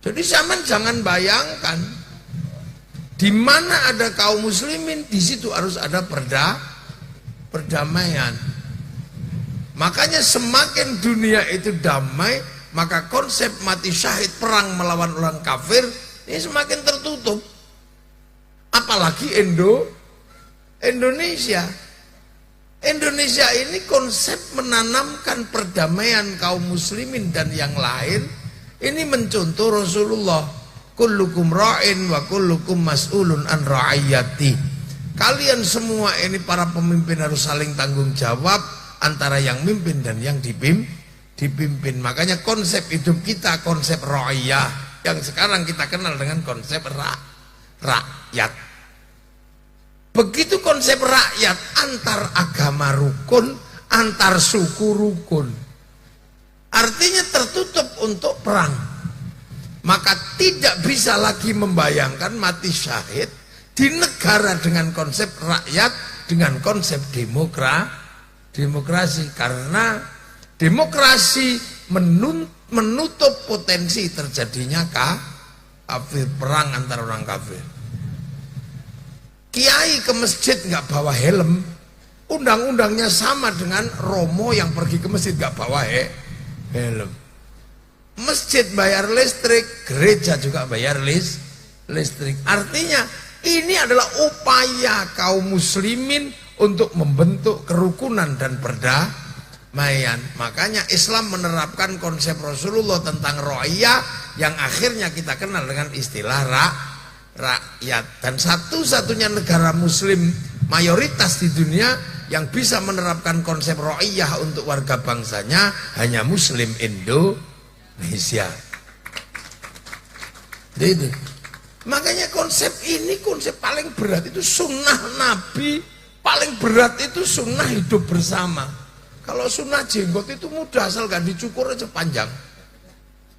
Jadi zaman jangan bayangkan di mana ada kaum muslimin, di situ harus ada perdamaian. Makanya semakin dunia itu damai, maka konsep mati syahid perang melawan orang kafir ini semakin tertutup. Apalagi Indonesia. Indonesia ini konsep menanamkan perdamaian kaum muslimin dan yang lain. Ini mencontoh Rasulullah, kullukum ra'in wa kullukum mas'ulun an ra'iyati. Kalian semua ini para pemimpin harus saling tanggung jawab antara yang mimpin dan yang dipimpin. Makanya konsep hidup kita konsep ra'iyah, yang sekarang kita kenal dengan konsep rakyat. Begitu konsep rakyat, antar agama rukun, antar suku rukun. Artinya tertutup untuk perang. Maka tidak bisa lagi membayangkan mati syahid di negara dengan konsep rakyat, dengan konsep demokrasi. Karena demokrasi menutup potensi terjadinya kafir, perang antar orang kafir. Kiai ke masjid nggak bawa helm, undang-undangnya sama dengan Romo yang pergi ke masjid nggak bawa helm. Masjid bayar listrik, gereja juga bayar listrik. Artinya ini adalah upaya kaum muslimin untuk membentuk kerukunan dan perdamaian. Makanya Islam menerapkan konsep Rasulullah tentang ra'iyah yang akhirnya kita kenal dengan istilah rakyat. Dan satu-satunya negara muslim mayoritas di dunia yang bisa menerapkan konsep ra'iyah untuk warga bangsanya hanya muslim Indonesia. Itu. Makanya konsep ini konsep paling berat itu sunnah Nabi, paling berat itu sunnah hidup bersama. Kalau sunnah jenggot itu mudah, asal gak dicukur aja panjang.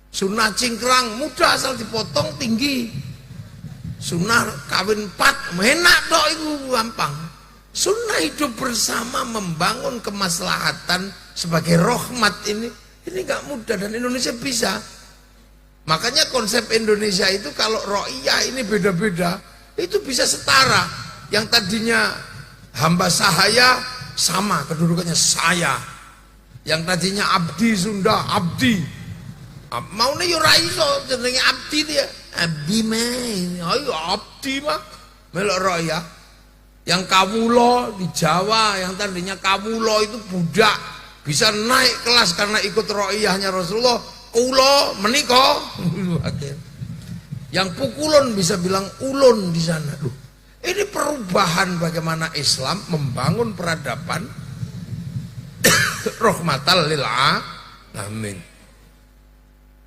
Sunnah cingkrang mudah, asal dipotong tinggi. Sunnah kawin 4 enak dok, itu gampang. Sunnah hidup bersama membangun kemaslahatan sebagai rahmat ini gak mudah, dan Indonesia bisa. Makanya konsep Indonesia itu kalau ra'iyah ini beda-beda, itu bisa setara. Yang tadinya hamba sahaya sama kedudukannya saya. Yang tadinya abdi Sunda abdi. Maune yo ra iso jenenge abdi dia. Abdi mah, ayo abdi mah melok ra'iyah. Yang kawula di Jawa, yang tadinya kawula itu budak, bisa naik kelas karena ikut ra'iyahnya Rasulullah. Kulo menika, yang pukulun bisa bilang ulun di sana. Loh, ini perubahan bagaimana Islam membangun peradaban rahmatal lil alamin.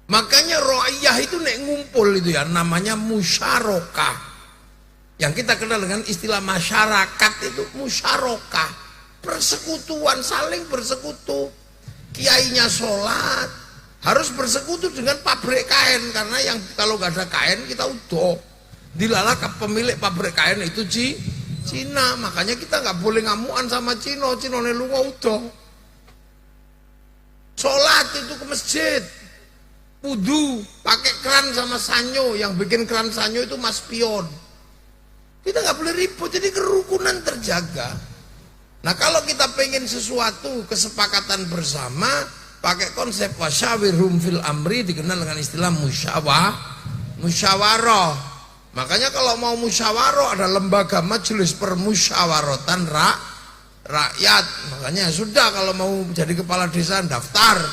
Makanya ra'iyah itu nek ngumpul itu ya namanya musyarakah. Yang kita kenal dengan istilah masyarakat itu musyarakah, persekutuan, saling bersekutu. Kiainya sholat harus bersekutu dengan pabrik kain, karena yang kalau nggak ada kain kita udah dilalah pemilik pabrik kain itu Cina. Makanya kita nggak boleh ngamuan sama Cina ne lunga udah. Sholat itu ke masjid, wudu pakai keran sama sanyo, yang bikin keran sanyo itu Mas Pion. Kita nggak boleh ribut, jadi kerukunan terjaga. Nah kalau kita pengen sesuatu kesepakatan bersama, pakai konsep wasyawirhum fil amri, dikenal dengan istilah musyawarah. Makanya kalau mau musyawarah ada lembaga majelis permusyawaratan rakyat. Makanya sudah, kalau mau jadi kepala desa daftar,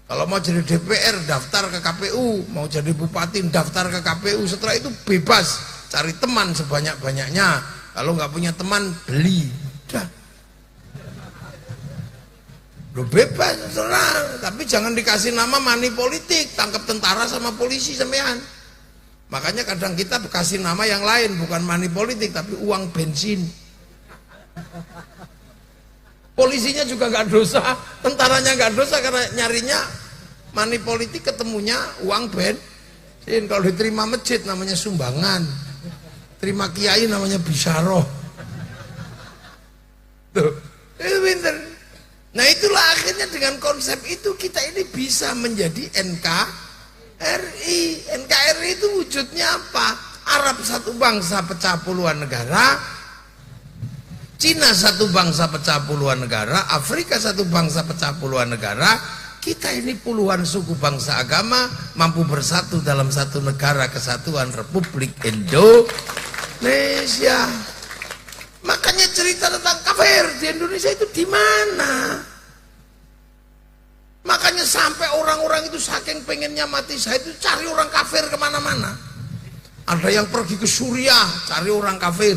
kalau mau jadi DPR daftar ke KPU, mau jadi bupati daftar ke KPU. Setelah itu bebas cari teman sebanyak-banyaknya. Kalau nggak punya teman beli, udah. Lo bebas terang, tapi jangan dikasih nama money politik, tangkap tentara sama polisi sampean. Makanya kadang kita kasih nama yang lain, bukan money politik tapi uang bensin. Polisinya juga nggak dosa, tentaranya nggak dosa karena nyarinya money politik, ketemunya uang bensin. Kalau diterima masjid namanya sumbangan, terima kiai namanya bisaroh. Tuh, itu pinter. Nah itulah akhirnya dengan konsep itu kita ini bisa menjadi NKRI. NKRI itu wujudnya apa? Arab satu bangsa pecah puluhan negara, Cina satu bangsa pecah puluhan negara, Afrika satu bangsa pecah puluhan negara. Kita ini puluhan suku bangsa agama mampu bersatu dalam satu negara kesatuan Republik Indonesia. Makanya cerita tentang kafir di Indonesia itu di mana? Makanya sampai orang-orang itu saking pengennya mati syahid itu cari orang kafir kemana-mana. Ada yang pergi ke Suriah cari orang kafir.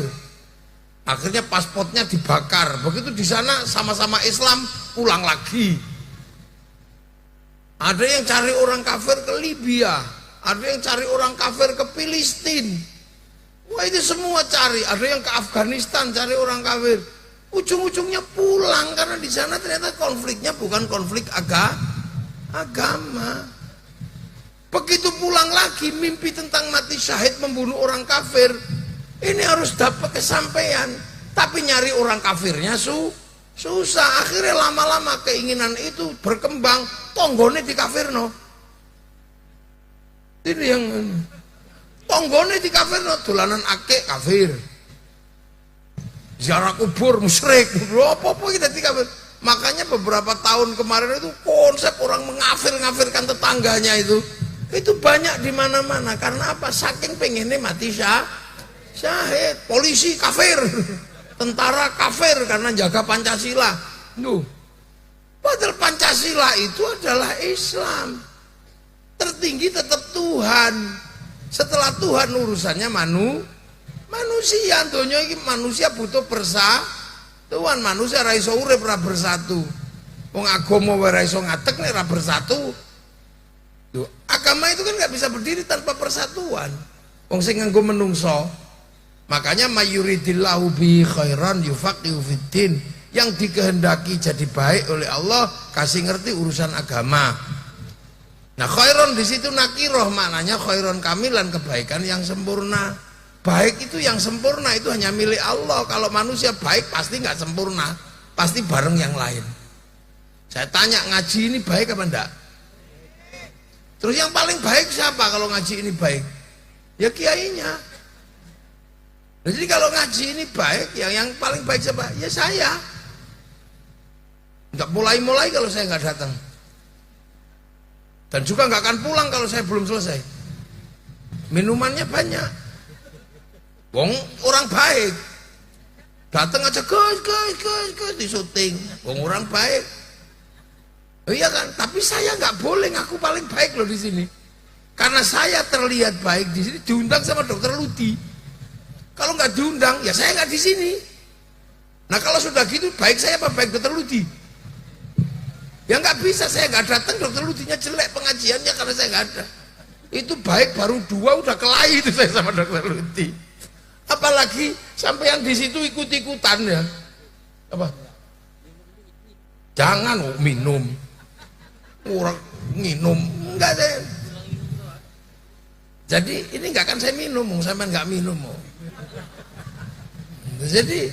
Akhirnya pasportnya dibakar. Begitu di sana sama-sama Islam pulang lagi. Ada yang cari orang kafir ke Libya, ada yang cari orang kafir ke Filistin. Wah, itu semua cari. Ada yang ke Afghanistan cari orang kafir. Ujung-ujungnya pulang karena di sana ternyata konfliknya bukan konflik agama. Begitu pulang lagi mimpi tentang mati syahid membunuh orang kafir. Ini harus dapat kesampaian. Tapi nyari orang kafirnya susah. Akhirnya lama-lama keinginan itu berkembang, tonggone di kafirno. Ini yang tonggone di kafirno, dolanan akik kafir, ziarah kubur musyrik, apa-apa kita di kafir. Makanya beberapa tahun kemarin itu konsep orang mengafir-ngafirkan tetangganya itu banyak di mana-mana. Karena apa? Saking pengennya mati syahid. Polisi kafir, tentara kafir karena jaga Pancasila. Padahal Pancasila itu adalah Islam. Tertinggi tetap Tuhan. Setelah Tuhan urusannya manusia. Donya ini manusia butuh persatuan. Manusia ra iso urip ra bersatu. Wong agama wae ra iso ngadeg nek ra bersatu. Agama itu kan nggak bisa berdiri tanpa persatuan. Wong sing nganggo menungso. Makanya mayuridillahu bi khairan yufaqihu fiddin. Yang dikehendaki jadi baik oleh Allah, kasih ngerti urusan agama. Nah, khairon di situ nakiroh, maknanya khairon kamilan, kebaikan yang sempurna. Baik itu yang sempurna itu hanya milik Allah. Kalau manusia baik pasti nggak sempurna, pasti bareng yang lain. Saya tanya, ngaji ini baik apa enggak? Terus yang paling baik siapa kalau ngaji ini baik? Ya kiainya. Jadi kalau ngaji ini baik, yang paling baik siapa? Ya saya. Enggak mulai-mulai kalau saya nggak datang. Dan juga nggak akan pulang kalau saya belum selesai. Minumannya banyak. Wong orang baik. Datang aja guys di syuting. Wong orang baik. Oh iya kan? Tapi saya nggak boleh ngaku paling baik loh di sini. Karena saya terlihat baik di sini, diundang sama Dokter Ludi. Kalau nggak diundang, ya saya nggak di sini. Nah kalau sudah gitu, baik saya apa baik Dokter Ludi? Ya nggak bisa, saya nggak datang, Dokter Ludinya jelek pengajiannya karena saya nggak ada. Itu baik baru 2 udah kelahi itu saya sama Dokter Ludi. Apalagi sampai yang di situ ikut-ikutan ya. Apa? Jangan minum. Orang minum enggak deh. Jadi ini nggak akan saya minum, sampai nggak minum. Jadi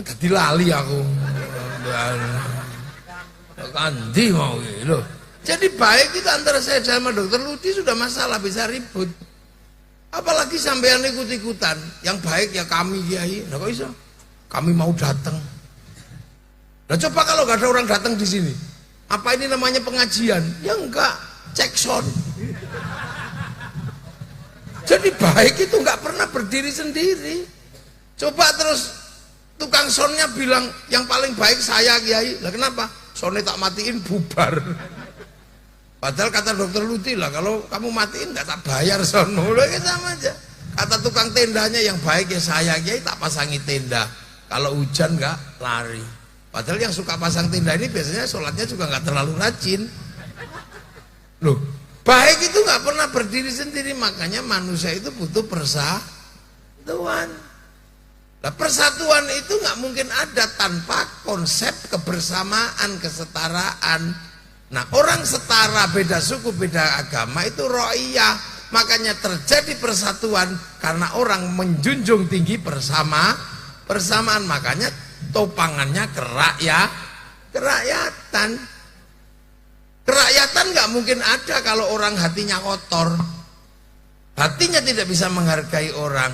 tadi lali aku. Kandi mau gitu. Jadi baik itu antara saya sama Dokter Ludi sudah masalah, bisa ribut. Apalagi sampean ikut-ikutan. Yang baik ya kami kiai. Nah kok iso? Kami mau datang. Nah coba kalau nggak ada orang datang di sini, apa ini namanya pengajian? Ya enggak, cek sound. Jadi baik itu nggak pernah berdiri sendiri. Coba terus tukang soundnya bilang yang paling baik saya kiai. Lah kenapa? Soundnya tak matiin bubar. Padahal kata Dokter Ludi lah, kalau kamu matiin nggak tak bayar sound. Ya sama aja. Kata tukang tendanya yang baik ya saya kiai, tak pasangi tenda. Kalau hujan nggak lari. Padahal yang suka pasang tenda ini biasanya sholatnya juga nggak terlalu rajin. Loh, baik itu nggak pernah berdiri sendiri, makanya manusia itu butuh persatuan. Nah, persatuan itu nggak mungkin ada tanpa konsep kebersamaan, kesetaraan. Nah, orang setara, beda suku, beda agama itu ro'iyah. Makanya terjadi persatuan karena orang menjunjung tinggi persamaan. Makanya topangannya kerakyatan. Kerakyatan nggak mungkin ada kalau orang hatinya kotor. Hatinya tidak bisa menghargai orang.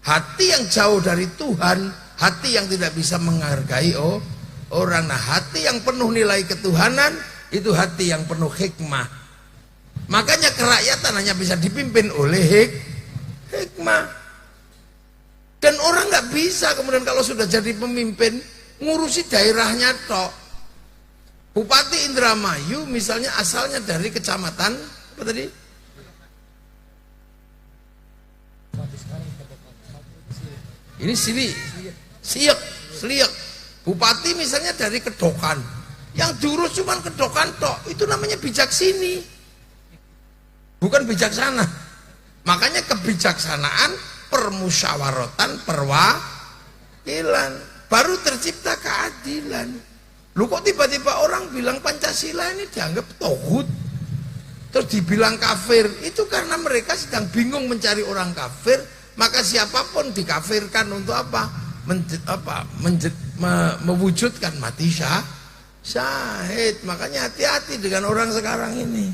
Hati yang jauh dari Tuhan, hati yang tidak bisa menghargai orang. Nah, hati yang penuh nilai ketuhanan itu hati yang penuh hikmah. Makanya kerakyatan hanya bisa dipimpin oleh hikmah. Dan orang nggak bisa kemudian kalau sudah jadi pemimpin ngurusi daerahnya tok. Bupati Indramayu misalnya asalnya dari kecamatan apa tadi? Ini Sliek. Bupati misalnya dari Kedokan. Yang diurus cuma Kedokan tok. Itu namanya bijaksini. Bukan bijaksana. Makanya kebijaksanaan, permusyawaratan, perwakilan, baru tercipta keadilan. Lu kok tiba-tiba orang bilang Pancasila ini dianggap tauhid, terus dibilang kafir? Itu karena mereka sedang bingung mencari orang kafir, maka siapapun dikafirkan untuk apa? Mewujudkan mati syahid. Makanya hati-hati dengan orang sekarang ini.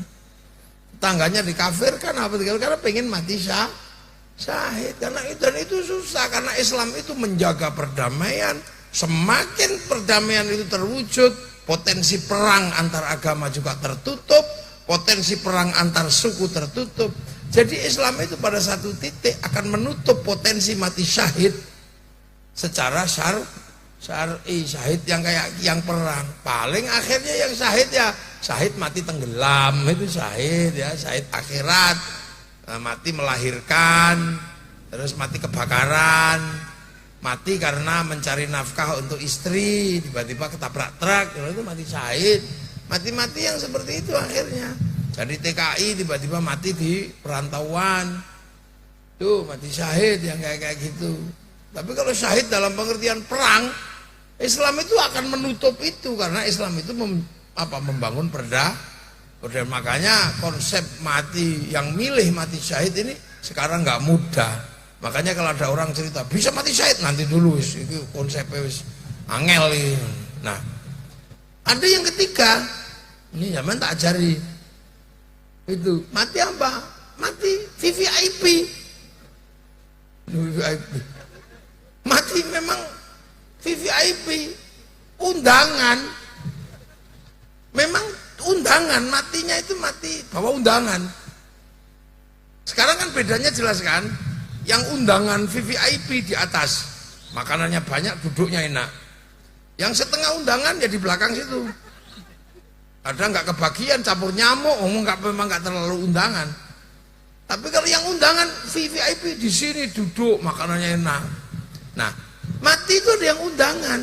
Tangganya dikafirkan apa? Karena pengen mati syahid. Karena itu susah, karena Islam itu menjaga perdamaian. Semakin perdamaian itu terwujud, potensi perang antar agama juga tertutup, potensi perang antar suku tertutup. Jadi Islam itu pada satu titik akan menutup potensi mati syahid secara syar'i. Syahid yang kayak yang perang, paling akhirnya yang syahid ya syahid mati tenggelam, itu syahid ya, syahid akhirat, mati melahirkan, terus mati kebakaran, mati karena mencari nafkah untuk istri, tiba-tiba ketabrak truk, itu mati syahid. Mati-mati yang seperti itu akhirnya. Jadi TKI tiba-tiba mati di perantauan, tuh mati syahid yang kayak gitu. Tapi kalau syahid dalam pengertian perang, Islam itu akan menutup itu, karena Islam itu membangun perdamaian. Makanya konsep mati yang milih mati syahid ini sekarang nggak mudah. Makanya kalau ada orang cerita bisa mati syahid, nanti dulu itu konsepnya angel ini. Nah, ada yang ketiga, ini zaman tak ajari, itu mati apa? Mati VVIP. Mati memang VVIP, undangan. Memang undangan, matinya itu mati bawa undangan. Sekarang kan bedanya jelas kan? Yang undangan VVIP di atas, makanannya banyak, duduknya enak. Yang setengah undangan ya di belakang situ. Ada nggak kebagian, campur nyamuk, memang nggak terlalu undangan. Tapi kalau yang undangan VVIP di sini duduk, makanannya enak. Nah, mati itu ada yang undangan.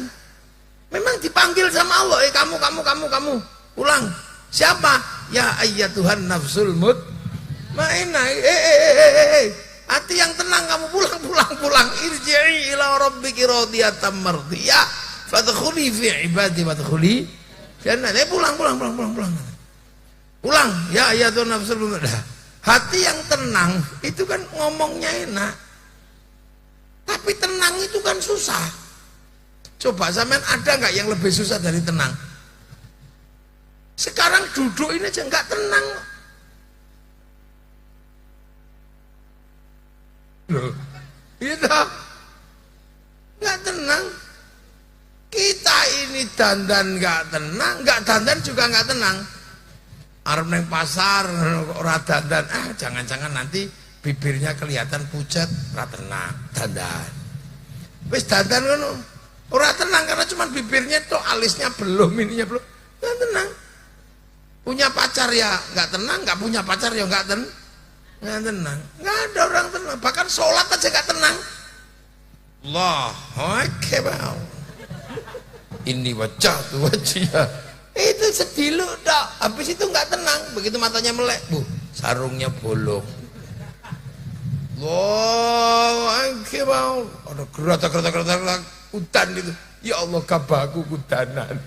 Memang dipanggil sama Allah, kamu, pulang. Siapa? Ya ayyatuhan nafsul mutmainnah. Hati yang tenang, kamu pulang. Irji'i ila rabbiki radiyatan mardiyah fadkhuli fi ibadi wadkhuli jannah. Pulang. Pulang. Ya ayyatuhan nafsul mutmainnah. Hati yang tenang itu kan ngomongnya enak. Tapi tenang itu kan susah. Coba sampean ada nggak yang lebih susah dari tenang? Sekarang duduk ini aja nggak tenang. Loh, gitu, nggak tenang. Kita ini dandan nggak tenang, nggak dandan juga nggak tenang. Arep neng pasar ora dandan, jangan-jangan nanti bibirnya kelihatan pucat, ora tenang, dandan. Wis dandan ngono, ora tenang karena cuma bibirnya tuh, alisnya belum, ininya belum, nggak tenang. Punya pacar ya nggak tenang, nggak punya pacar ya nggak tenang. Nggak ada orang tenang, bahkan sholat aja nggak tenang. Allahu Akbar. Ini wajah tuh wajah. Itu sedilu dak, habis itu nggak tenang. Begitu matanya melek, sarungnya bolong. Allahu Akbar. Ada gerak hutan itu. Ya Allah, kabahku hudanan.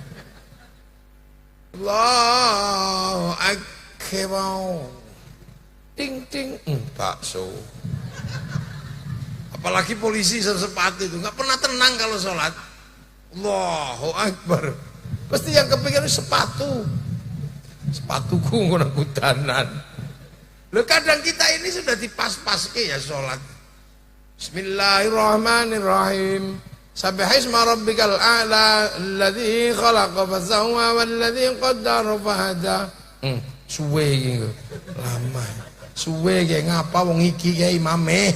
Allahu Akbar. Ting bakso. Apalagi polisi sepatu itu nggak pernah tenang kalau sholat. Allahu Akbar. Pasti yang kepikiran sepatu. Sepatuku ngono kudanan. Lho kadang kita ini sudah dipas-paske ya sholat. Bismillahirrahmanirrahim. Sabbihisma rabbikal a'la alladzi khalaqa fasawwa walladzi qaddara fahada. Suwe iki lama. Suwe iki ngapa wong iki kae imame.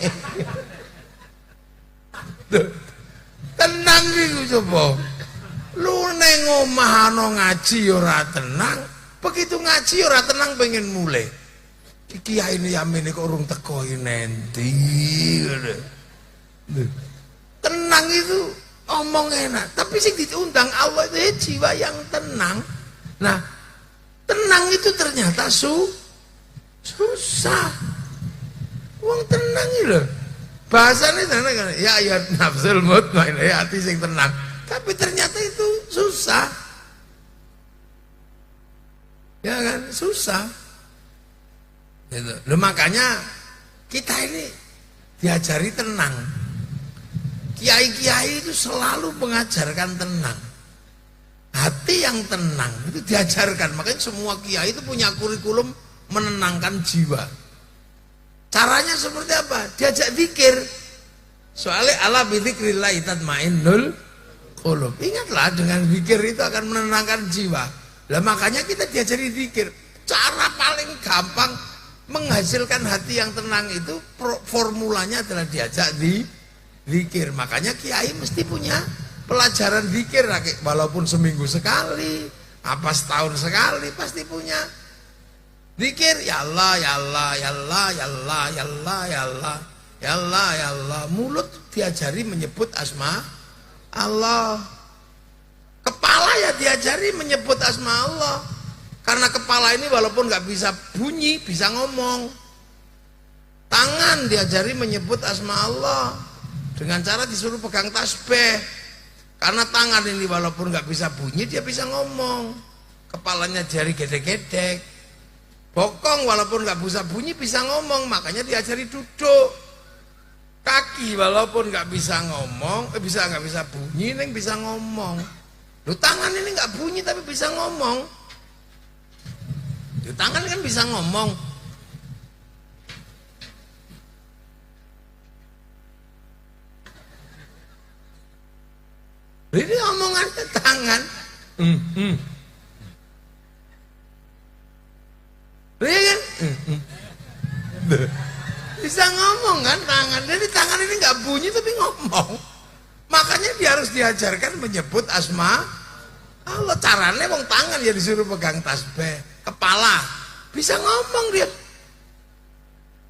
Tenang iku coba. Lu neng omah ana ngaji ora tenang, begitu ngaji ora tenang pengen mulai. Kiai ini yamene kok urung teko nenti. Tenang itu omong enak, tapi sing diundang Allah itu jiwa yang tenang. Nah, tenang itu ternyata susah. Wong tenang iki lho. Bahasane tenang kan, ya nafsul mutmainnah, ya hati sing tenang. Tapi ternyata itu susah. Ya kan, susah. Gitu. Loh, makanya kita ini diajari tenang. Kiai-kiai itu selalu mengajarkan tenang. Hati yang tenang itu diajarkan. Makanya semua kiai itu punya kurikulum menenangkan jiwa. Caranya seperti apa? Diajak zikir. Soalnya ala bidzikrillah tatmainnul qulub. Ingatlah dengan zikir itu akan menenangkan jiwa. Lah makanya kita diajari zikir. Cara paling gampang menghasilkan hati yang tenang itu formulanya adalah diajak zikir. Makanya kiai mesti punya pelajaran zikir, walaupun seminggu sekali, apa setahun sekali pasti punya zikir. Ya Allah, ya Allah, ya Allah, ya Allah, ya Allah, ya Allah, ya Allah, ya Allah. Mulut diajari menyebut asma Allah. Kepala ya diajari menyebut asma Allah. Karena kepala ini walaupun nggak bisa bunyi, bisa ngomong. Tangan diajari menyebut asma Allah dengan cara disuruh pegang tasbih. Karena tangan ini walaupun nggak bisa bunyi, dia bisa ngomong. Kepalanya jari gedek-gedek. Bokong walaupun nggak bisa bunyi bisa ngomong, makanya diajari duduk. Kaki walaupun nggak bisa ngomong, nggak bisa bunyi, neng bisa ngomong. Lu tangan ini nggak bunyi tapi bisa ngomong. Lu tangan kan bisa ngomong. Ini omongannya tangan. Iya kan? Bisa ngomong kan tangan. Jadi tangan ini nggak bunyi tapi ngomong. Makanya dia harus diajarkan menyebut asma Allah. Caranya wong tangan ya disuruh pegang tasbih. Kepala bisa ngomong dia.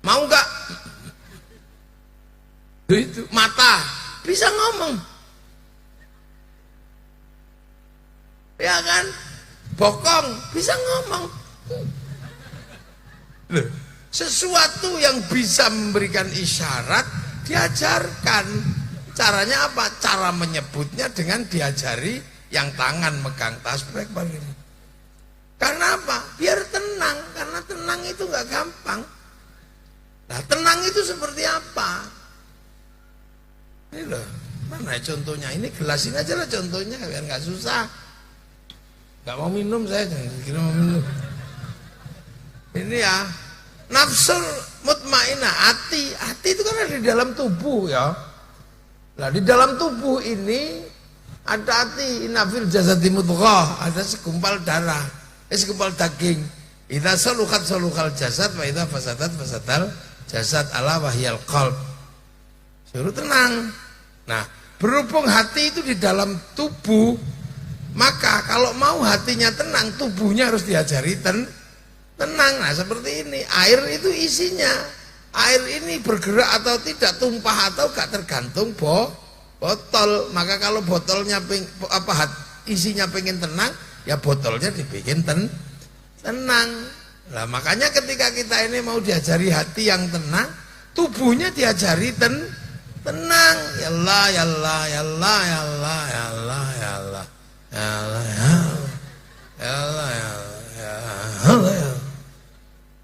Mau nggak? Itu mata bisa ngomong. Ya kan? Bokong bisa ngomong. Loh, sesuatu yang bisa memberikan isyarat diajarkan. Caranya apa? Cara menyebutnya dengan diajari yang tangan megang tasbih begini. Karena apa? Biar tenang. Karena tenang itu nggak gampang. Nah, tenang itu seperti apa? Ini loh, mana contohnya? Ini gelas ini aja lah contohnya biar nggak susah. Nggak mau minum saya, jangan kira mau minum. Ini ya, nafsul mutmainnah, hati itu kan ada di dalam tubuh ya. Nah di dalam tubuh ini ada hati, inafil jasadi mudghah, ada segumpal darah, segumpal daging. Idza salukat salukal jasad, wa idza fasadat fasadal jasad, ala wahyal qalb. Suruh tenang. Nah berhubung hati itu di dalam tubuh, maka kalau mau hatinya tenang, tubuhnya harus diajari tenang. Nah seperti ini, air itu isinya, air ini bergerak atau tidak, tumpah atau gak tergantung botol. Maka kalau botolnya isinya pengen tenang, ya botolnya dibikin tenang. Nah makanya ketika kita ini mau diajari hati yang tenang, tubuhnya diajari tenang. Ya Allah, ya Allah, ya Allah, ya Allah, ya Allah, ya Allah, ya Allah, ya Allah, ya Allah, ya Allah, ya Allah.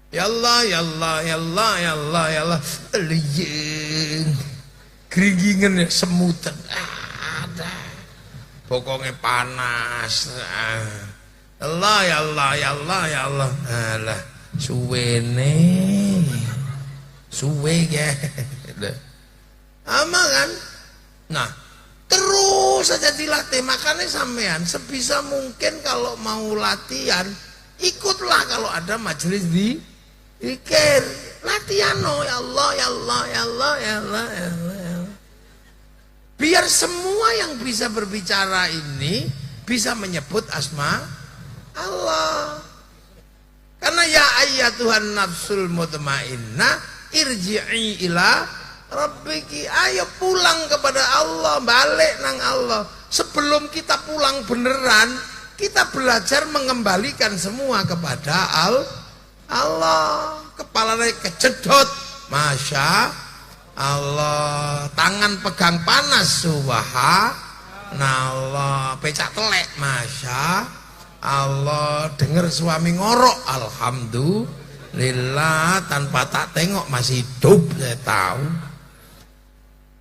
Ya Allah, ya Allah, ya Allah, ya Allah, ya Allah. Geringingan ya semutan. Ada. Pokoknya panas. Allah ya Allah ya Allah ya Allah. Alah, suwene. Suwe ya. Ama kan? Nah, terus saja dilatih. Makanya sampean sebisa mungkin kalau mau latihan, ikutlah kalau ada majelis di zikir. Latihan ya Allah ya Allah ya Allah ya Allah ya Allah. Ya Allah. Biar semua yang bisa berbicara ini bisa menyebut asma Allah. Karena ya ayyatuhan nafsul mutmainnah irji'i ila rabbiki, ayo pulang kepada Allah, balik nang Allah. Sebelum kita pulang beneran, kita belajar mengembalikan semua kepada Allah. Kepalanya kejedot, masya Allah. Tangan pegang panas, subhanallah. Pecak telek, masya Allah. Dengar suami ngorok, alhamdulillah. Tanpa tak tengok masih hidup, saya tahu.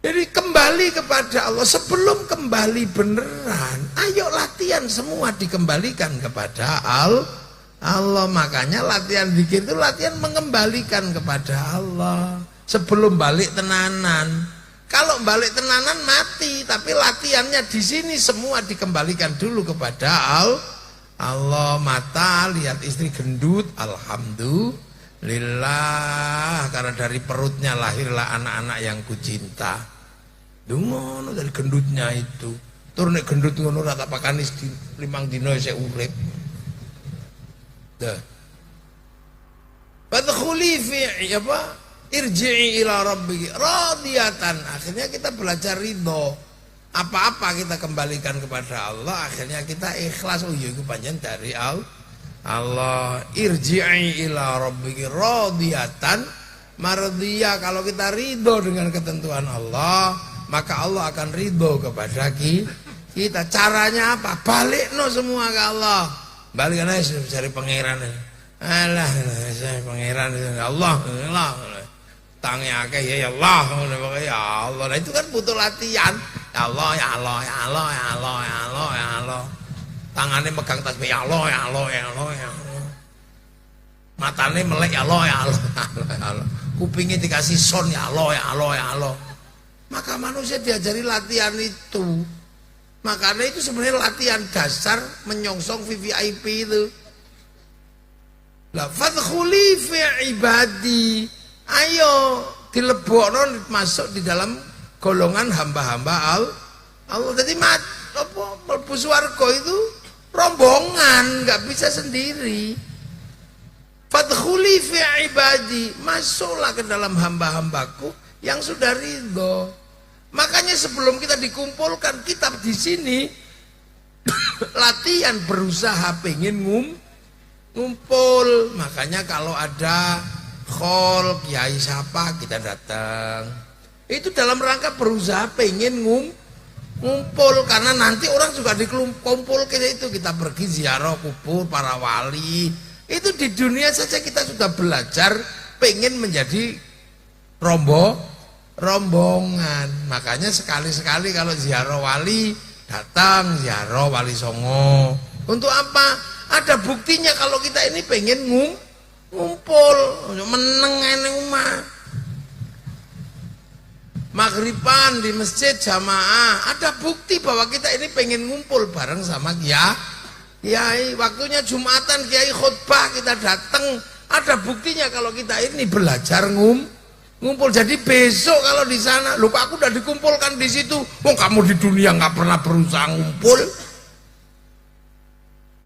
Jadi kembali kepada Allah. Sebelum kembali beneran, ayo latihan semua dikembalikan kepada Allah. Makanya latihan zikir itu latihan mengembalikan kepada Allah. Sebelum balik tenanan. Kalau balik tenanan mati, tapi latihannya di sini semua dikembalikan dulu kepada Allah. Mata lihat istri gendut, alhamdulillah, karena dari perutnya lahirlah anak-anak yang kucinta. Dungono dari gendutnya itu. Tur nek gendut ngono ora tak pakani 5 dina isih urip. Dah. Fadkhuli fi apa? Irji'i ila rabbiki radiyatan. Akhirnya kita belajar ridho. Apa-apa kita kembalikan kepada Allah, akhirnya kita ikhlas. Oh iya, itu panjang dari Allah. Irji'i ila rabbiki radiyatan mardiyah. Kalau kita ridho dengan ketentuan Allah, maka Allah akan ridho kepada kita. Caranya apa? Balik no semua ke Allah. Balik aja cari pangeran. Alah, saya pangeran Allah. Tangnya akeh ya Allah, ya Allah. Nah, itu kan butuh latihan. Ya Allah, ya Allah, ya Allah, ya Allah, ya Allah, ya Allah. Tangannya megang tasbih ya Allah, ya Allah, ya Allah, ya Allah. Matanya melek ya Allah, ya Allah, ya Allah, ya Allah. Kupingnya dikasih son ya Allah, ya Allah, ya Allah. Maka manusia diajari latihan itu. Makanya itu sebenarnya latihan dasar menyongsong VIP itu. La fadkhuli fi ibadi. Ayo dilebokno masuk di dalam golongan hamba-hamba Allah. Jadi mlebu swarga itu rombongan, nggak bisa sendiri. Fadkhuli fi ibadi, masuklah ke dalam hamba-hambaku yang sudah ridho. Makanya sebelum kita dikumpulkan, kita di sini latihan berusaha pengen ngumpul. Makanya kalau ada khol, kiai siapa kita datang. Itu dalam rangka berusaha pengen ngumpul, karena nanti orang juga dikumpul kita itu. Kita pergi ziarah kubur para wali. Itu di dunia saja kita sudah belajar pengen menjadi rombongan. Makanya sekali-sekali kalau ziarah wali, datang ziarah wali Songo. Untuk apa? Ada buktinya kalau kita ini pengen ngumpul, meneng ene umah. Maghriban di masjid jamaah, ada bukti bahwa kita ini pengen ngumpul bareng sama kiai. Waktunya Jumatan kiai khutbah kita datang, ada buktinya kalau kita ini belajar ngumpul. Jadi besok kalau di sana, lupa aku udah dikumpulkan di situ. Oh, kamu di dunia nggak pernah berusaha ngumpul.